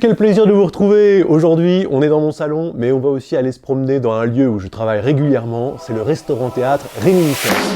Quel plaisir de vous retrouver. Aujourd'hui, on est dans mon salon, mais on va aussi aller se promener dans un lieu où je travaille régulièrement, c'est le restaurant-théâtre Réminiscence.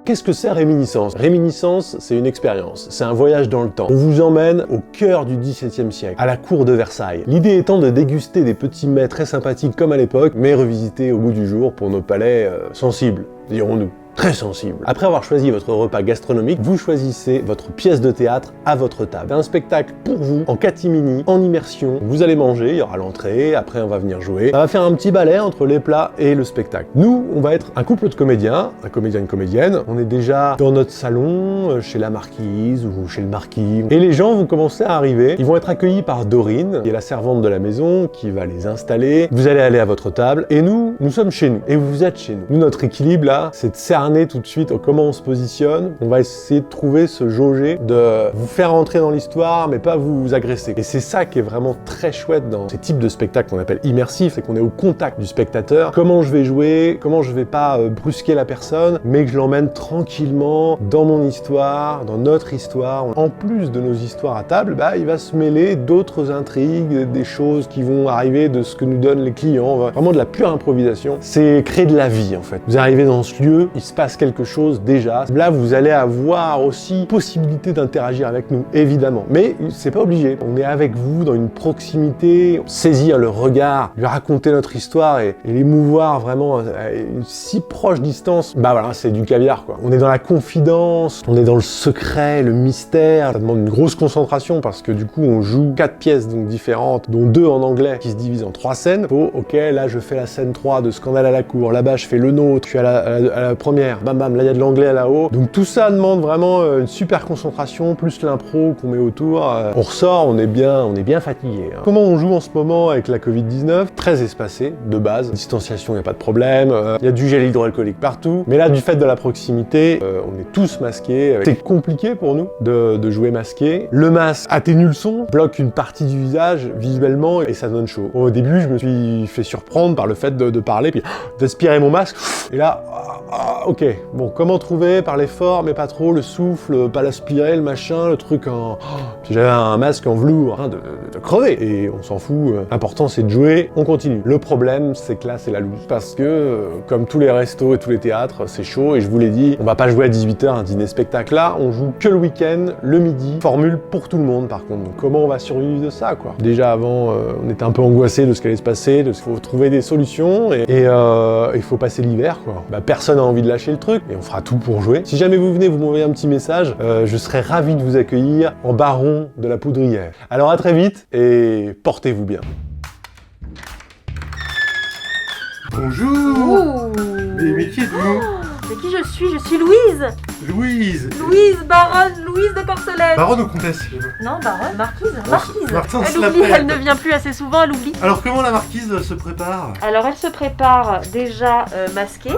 Qu'est-ce que c'est Réminiscence? Réminiscence, c'est une expérience, c'est un voyage dans le temps. On vous emmène au cœur du XVIIe siècle, à la cour de Versailles. L'idée étant de déguster des petits mets très sympathiques comme à l'époque, mais revisités au goût du jour pour nos palais sensibles, dirons-nous. Très sensible. Après avoir choisi votre repas gastronomique, vous choisissez votre pièce de théâtre à votre table. C'est un spectacle pour vous, en catimini, en immersion. Vous allez manger, il y aura l'entrée, après on va venir jouer. Ça va faire un petit balai entre les plats et le spectacle. Nous, on va être un couple de comédiens, un comédien et une comédienne. On est déjà dans notre salon, chez la marquise ou chez le marquis. Et les gens vont commencer à arriver. Ils vont être accueillis par Dorine, qui est la servante de la maison, qui va les installer. Vous allez aller à votre table. Et nous sommes chez nous. Et vous êtes chez nous. Nous, notre équilibre là, c'est de cerner tout de suite comment on se positionne. On va essayer de trouver ce jauger, de vous faire entrer dans l'histoire, mais pas vous agresser. Et c'est ça qui est vraiment très chouette dans ces types de spectacles qu'on appelle immersifs, c'est qu'on est au contact du spectateur. Comment je vais jouer, comment je vais pas brusquer la personne, mais que je l'emmène tranquillement dans mon histoire, dans notre histoire. En plus de nos histoires à table, il va se mêler d'autres intrigues, des choses qui vont arriver de ce que nous donnent les clients. Vraiment de la pure improvisation. C'est créer de la vie en fait. Vous arrivez dans ce lieu, il se passe quelque chose déjà. Là, vous allez avoir aussi possibilité d'interagir avec nous, évidemment. Mais c'est pas obligé. On est avec vous dans une proximité, saisir le regard, lui raconter notre histoire et l'émouvoir vraiment à une si proche distance. Voilà, c'est du caviar quoi. On est dans la confidence, on est dans le secret, le mystère. Ça demande une grosse concentration parce que du coup, on joue 4 pièces donc différentes, dont 2 en anglais qui se divisent en 3 scènes. Ok, là je fais la scène 3 de Scandale à la cour. Là-bas, je fais le nôtre. Je suis à la première. Bam bam, là il y a de l'anglais là-haut. Donc tout ça demande vraiment une super concentration, plus l'impro qu'on met autour. On ressort, on est bien fatigué. Comment on joue en ce moment avec la Covid-19? Très espacé, de base. Distanciation, il n'y a pas de problème. Il y a du gel hydroalcoolique partout. Mais là, du fait de la proximité, on est tous masqués. C'est compliqué pour nous de jouer masqué. Le masque atténue le son, bloque une partie du visage visuellement et ça donne chaud. Au début, je me suis fait surprendre par le fait de parler, puis d'aspirer mon masque. Et là, ok, bon, comment trouver, parler fort, mais pas trop, le souffle, pas l'aspirer, le machin, le truc en... Puis j'avais un masque en velours, de crever, et on s'en fout, l'important c'est de jouer, on continue. Le problème, c'est que là, c'est la loose, parce que, comme tous les restos et tous les théâtres, c'est chaud, et je vous l'ai dit, on va pas jouer à 18h un dîner-spectacle, là, on joue que le week-end, le midi, formule pour tout le monde, par contre. Donc comment on va survivre de ça, quoi? Déjà, avant, on était un peu angoissé de ce qui allait se passer, il faut trouver des solutions, et il faut passer l'hiver, quoi. Personne n'a envie de lâcher le truc, et on fera tout pour jouer. Si jamais vous venez, vous m'envoyez un petit message, je serai ravi de vous accueillir en baron de la Poudrière. Alors à très vite, et portez-vous bien. Bonjour. Mais qui êtes-vous? C'est qui je suis? Je suis Louise. Louise. Louise, baronne, Louise de Corcelette. Baronne ou comtesse? Non, baronne, marquise. Martin, Elle oublie, elle ne vient plus assez souvent, elle oublie. Alors comment la marquise se prépare? Alors elle se prépare déjà masquée,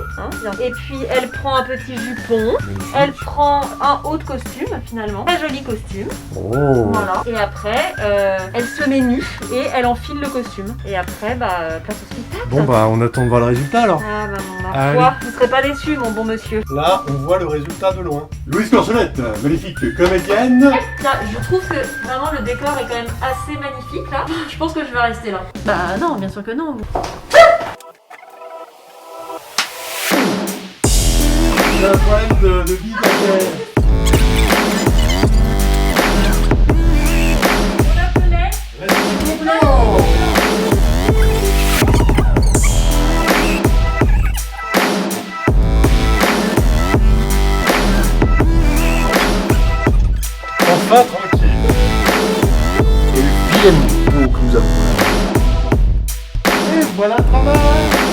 et puis elle prend un petit jupon, elle prend un haut de costume finalement, très joli costume. Oh. Voilà. Et après, elle se met nue et elle enfile le costume. Et après, place au spectacle. Bon on attend de voir le résultat alors. Ah ma foi, vous serez pas déçus mon bon monsieur. Là, on voit le résultat de loin. Louise Corcelette, magnifique comédienne. Là, je trouve que vraiment le décor est quand même assez magnifique là. Je pense que je vais rester là. Non, bien sûr que non. C'est un problème de vie derrière. Enfin tranquille. Et le vilain beau que nous avons là. Et voilà le travail.